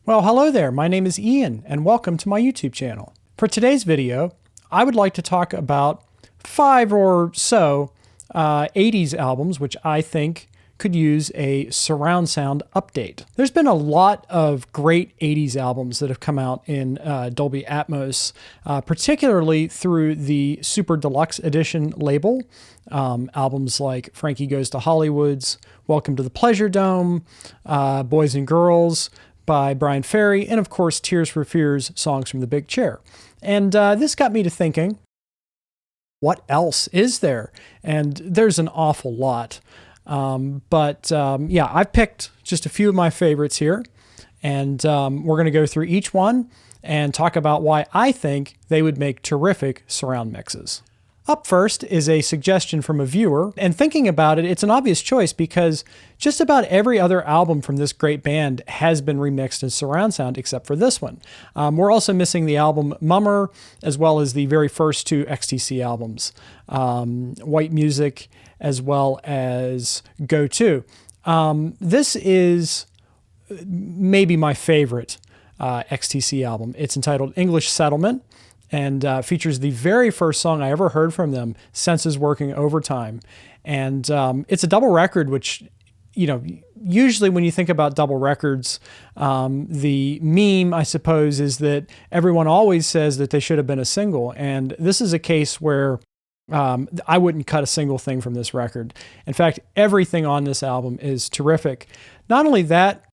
Well, hello there. My name is Ian, and welcome to my YouTube channel. For today's video, I would like to talk about 5 or so 80s albums which I think could use a surround sound update. There's been a lot of great 80s albums that have come out in Dolby Atmos, particularly through the Super Deluxe Edition label. Albums like Frankie Goes to Hollywood's Welcome to the Pleasure Dome, Boys and Girls by Bryan Ferry, and of course Tears for Fears, Songs from the Big Chair. And this got me to thinking, what else is there? And there's an awful lot. Yeah, I've picked just a few of my favorites here, and we're going to go through each one and talk about why I think they would make terrific surround mixes. Up first is a suggestion from a viewer, and thinking about it, it's an obvious choice because just about every other album from this great band has been remixed in surround sound except for this one. We're also missing the album Mummer, as well as the very first 2 XTC albums, White Music, as well as Go To. This is maybe my favorite XTC album. It's entitled English Settlement, and features the very first song I ever heard from them, Senses Working Overtime. And it's a double record, which, you know, usually when you think about double records, the meme, I suppose, is that everyone always says that they should have been a single. And this is a case where I wouldn't cut a single thing from this record. In fact, everything on this album is terrific. Not only that,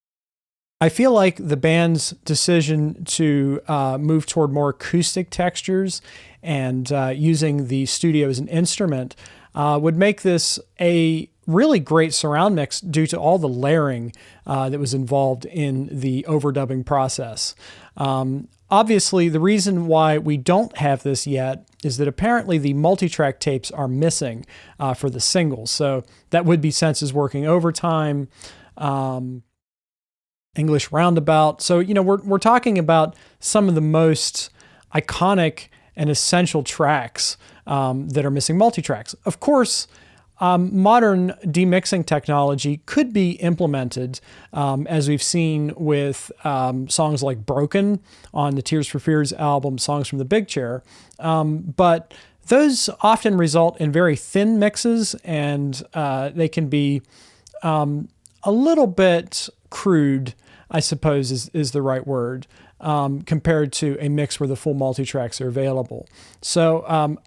I feel like the band's decision to move toward more acoustic textures and using the studio as an instrument would make this a really great surround mix due to all the layering that was involved in the overdubbing process. Obviously, the reason why we don't have this yet is that apparently the multi-track tapes are missing for the singles. So that would be Senses Working Overtime, English Roundabout. So, you know, we're talking about some of the most iconic and essential tracks that are missing multi-tracks. Of course, modern demixing technology could be implemented, as we've seen with songs like Broken on the Tears for Fears album, Songs from the Big Chair. But those often result in very thin mixes, and they can be a little bit crude, I suppose is the right word, compared to a mix where the full multi-tracks are available. So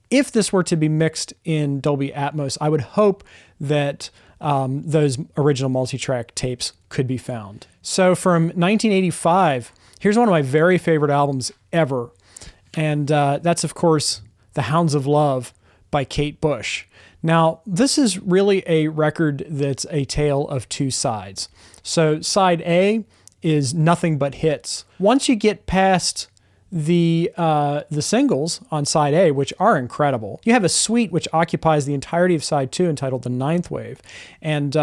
if this were to be mixed in Dolby Atmos, I would hope that those original multi-track tapes could be found. So from 1985, here's one of my very favorite albums ever. And that's, of course, The Hounds of Love by Kate Bush. Now, this is really a record that's a tale of 2 sides. So side A is nothing but hits. Once you get past the singles on side A, which are incredible, you have a suite which occupies the entirety of side 2 entitled The Ninth Wave. And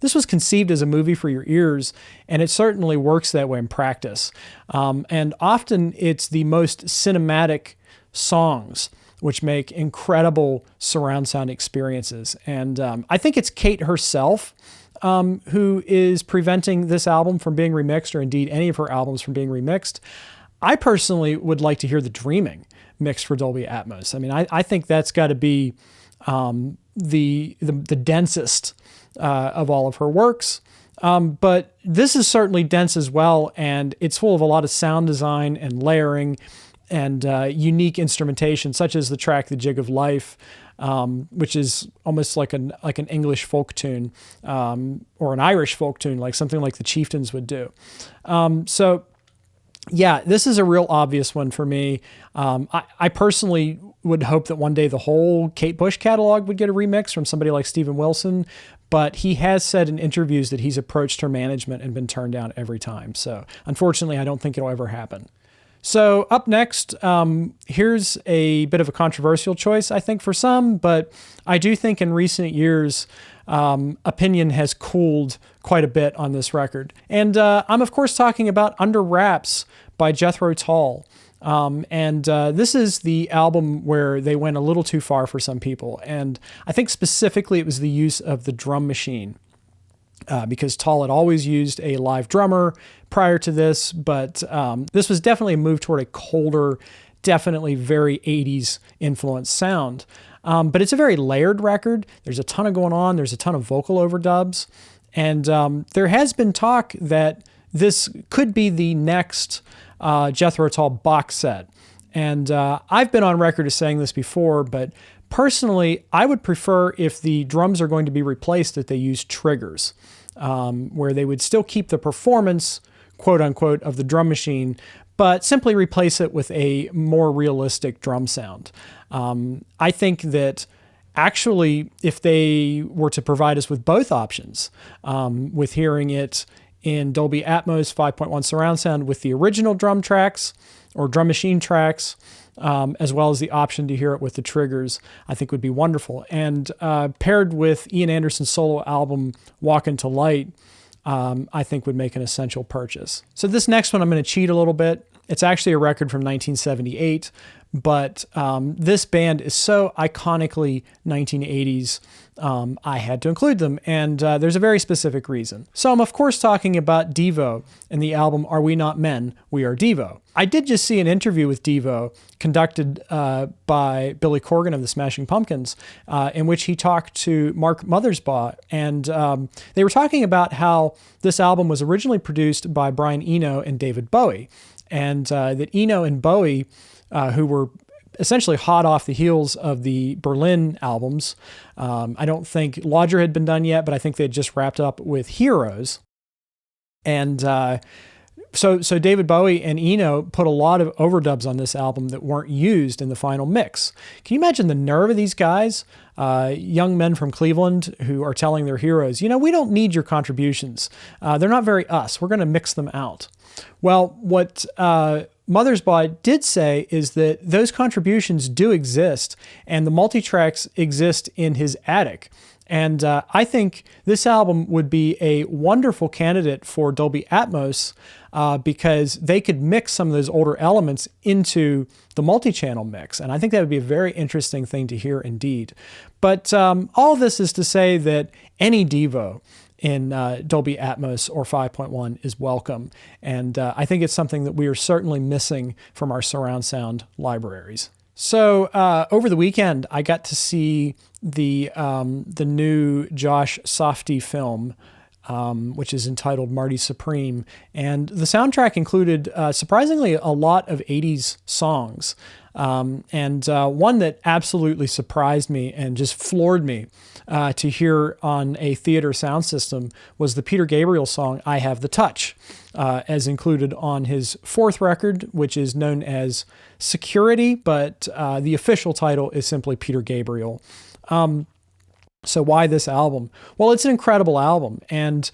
this was conceived as a movie for your ears, and it certainly works that way in practice. And often it's the most cinematic songs which make incredible surround sound experiences. And I think it's Kate herself who is preventing this album from being remixed, or indeed any of her albums from being remixed. I personally would like to hear The Dreaming mixed for Dolby Atmos. I mean, I think that's got to be the densest of all of her works. But this is certainly dense as well, and it's full of a lot of sound design and layering and unique instrumentation, such as the track "The Jig of Life," which is almost like an English folk tune, or an Irish folk tune, like something like the Chieftains would do. So yeah, this is a real obvious one for me. I personally would hope that one day the whole Kate Bush catalog would get a remix from somebody like Steven Wilson, but he has said in interviews that he's approached her management and been turned down every time. So unfortunately, I don't think it'll ever happen. So up next, here's a bit of a controversial choice, I think, for some, but I do think in recent years, opinion has cooled quite a bit on this record. And I'm, of course, talking about Under Wraps by Jethro Tull. This is the album where they went a little too far for some people. And I think specifically it was the use of the drum machine. because Tull had always used a live drummer prior to this, but this was definitely a move toward a colder, definitely very 80s influenced sound. But it's a very layered record. There's a ton of going on. There's a ton of vocal overdubs. And there has been talk that this could be the next Jethro Tull box set. And I've been on record as saying this before, but personally, I would prefer if the drums are going to be replaced that they use triggers, where they would still keep the performance, quote unquote, of the drum machine, but simply replace it with a more realistic drum sound. I think that actually, if they were to provide us with both options, with hearing it in Dolby Atmos 5.1 surround sound with the original drum tracks or drum machine tracks, as well as the option to hear it with the triggers, I think would be wonderful. And paired with Ian Anderson's solo album, Walk Into Light, I think would make an essential purchase. So this next one, I'm going to cheat a little bit. It's actually a record from 1978, but this band is so iconically 1980s, I had to include them, and there's a very specific reason. So I'm of course talking about Devo and the album Are We Not Men, We Are Devo. I did just see an interview with Devo conducted by Billy Corgan of the Smashing Pumpkins, in which he talked to Mark Mothersbaugh, and they were talking about how this album was originally produced by Brian Eno and David Bowie, and that Eno and Bowie, who were essentially hot off the heels of the Berlin albums. I don't think Lodger had been done yet, but I think they had just wrapped up with Heroes. And so David Bowie and Eno put a lot of overdubs on this album that weren't used in the final mix. Can you imagine the nerve of these guys? Young men from Cleveland who are telling their heroes, we don't need your contributions. They're not very us. We're going to mix them out. Well, what Mothersbaugh did say is that those contributions do exist, and the multitracks exist in his attic. And I think this album would be a wonderful candidate for Dolby Atmos because they could mix some of those older elements into the multi-channel mix. And I think that would be a very interesting thing to hear indeed. But all this is to say that any Devo in Dolby Atmos or 5.1 is welcome. And I think it's something that we are certainly missing from our surround sound libraries. So over the weekend, I got to see the new Josh Safdie film, which is entitled Marty Supreme. And the soundtrack included, surprisingly, a lot of 80s songs. And one that absolutely surprised me and just floored me to hear on a theater sound system was the Peter Gabriel song, I Have the Touch, as included on his fourth record, which is known as Security, but the official title is simply Peter Gabriel. So why this album? Well, it's an incredible album, and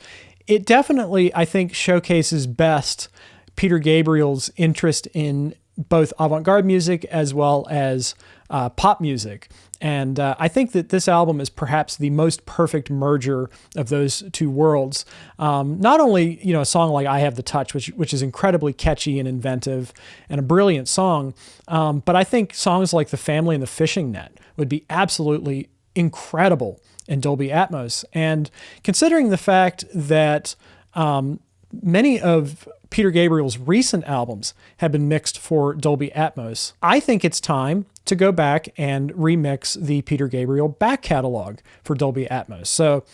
it definitely, I think, showcases best Peter Gabriel's interest in both avant-garde music as well as pop music. And I think that this album is perhaps the most perfect merger of those two worlds. Not only, a song like I Have the Touch, which is incredibly catchy and inventive and a brilliant song, but I think songs like The Family and the Fishing Net would be absolutely incredible in Dolby Atmos. And considering the fact that many of Peter Gabriel's recent albums have been mixed for Dolby Atmos, I think it's time to go back and remix the Peter Gabriel back catalog for Dolby Atmos. So,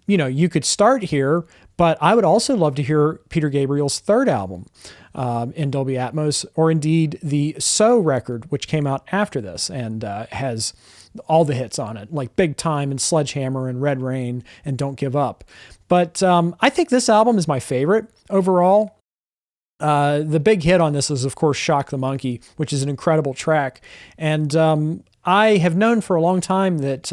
you could start here, but I would also love to hear Peter Gabriel's third album in Dolby Atmos, or indeed the So record, which came out after this and has all the hits on it, like Big Time and Sledgehammer and Red Rain and Don't Give Up. But I think this album is my favorite overall. The big hit on this is, of course, Shock the Monkey, which is an incredible track. And I have known for a long time that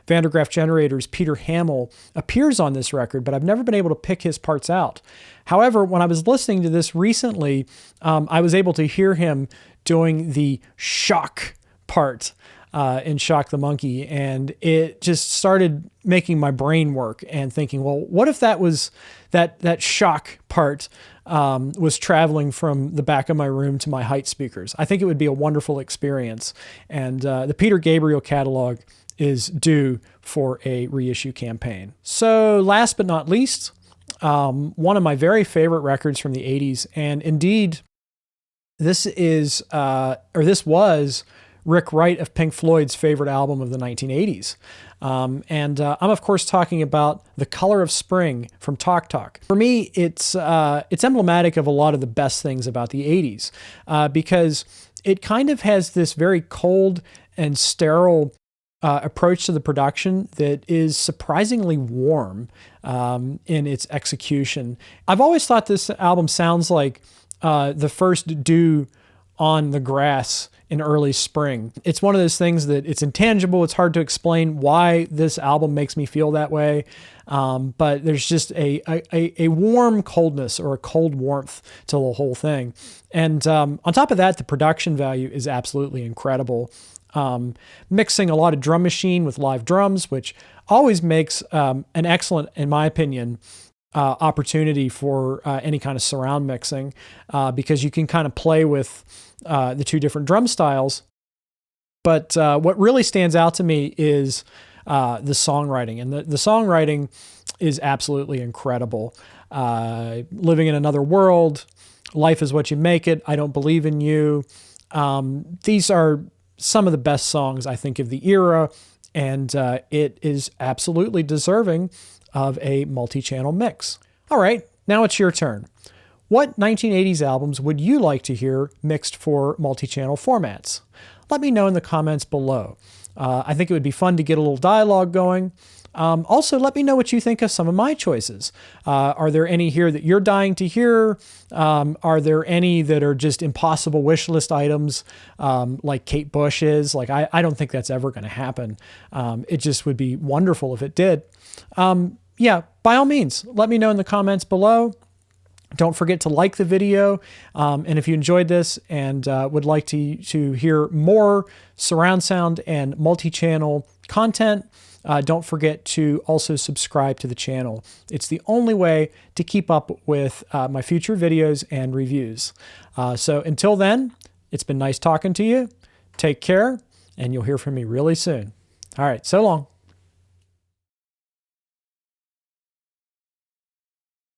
Vandergraaf Generator's Peter Hamill appears on this record, but I've never been able to pick his parts out. However, when I was listening to this recently, I was able to hear him doing the shock part in Shock the Monkey, and it just started making my brain work and thinking, well, what if that was that shock part was traveling from the back of my room to my height speakers? I think it would be a wonderful experience. And the Peter Gabriel catalog is due for a reissue campaign. So last but not least, one of my very favorite records from the 80s, and indeed, this was Rick Wright of Pink Floyd's favorite album of the 1980s. I'm of course talking about The Color of Spring from Talk Talk. For me, it's emblematic of a lot of the best things about the 80s, because it kind of has this very cold and sterile approach to the production that is surprisingly warm in its execution. I've always thought this album sounds like the first dew on the grass in early spring. It's one of those things that it's intangible. It's hard to explain why this album makes me feel that way. But there's just a warm coldness or a cold warmth to the whole thing. And on top of that, the production value is absolutely incredible. Mixing a lot of drum machine with live drums, which always makes an excellent, in my opinion, opportunity for any kind of surround mixing, because you can kind of play with the two different drum styles. But what really stands out to me is the songwriting, and the songwriting is absolutely incredible. Living in Another World, Life Is What You Make It, I Don't Believe in You. These are some of the best songs, I think, of the era, and it is absolutely deserving of a multi-channel mix. All right, now it's your turn. What 1980s albums would you like to hear mixed for multi-channel formats? Let me know in the comments below. I think it would be fun to get a little dialogue going. Also, let me know what you think of some of my choices. Are there any here that you're dying to hear? Are there any that are just impossible wish list items, like Kate Bush is? Like, I don't think that's ever going to happen. It just would be wonderful if it did. Yeah, by all means, let me know in the comments below. Don't forget to like the video. And if you enjoyed this and would like to hear more surround sound and multi-channel content, don't forget to also subscribe to the channel. It's the only way to keep up with my future videos and reviews. So until then, it's been nice talking to you. Take care, and you'll hear from me really soon. All right, so long.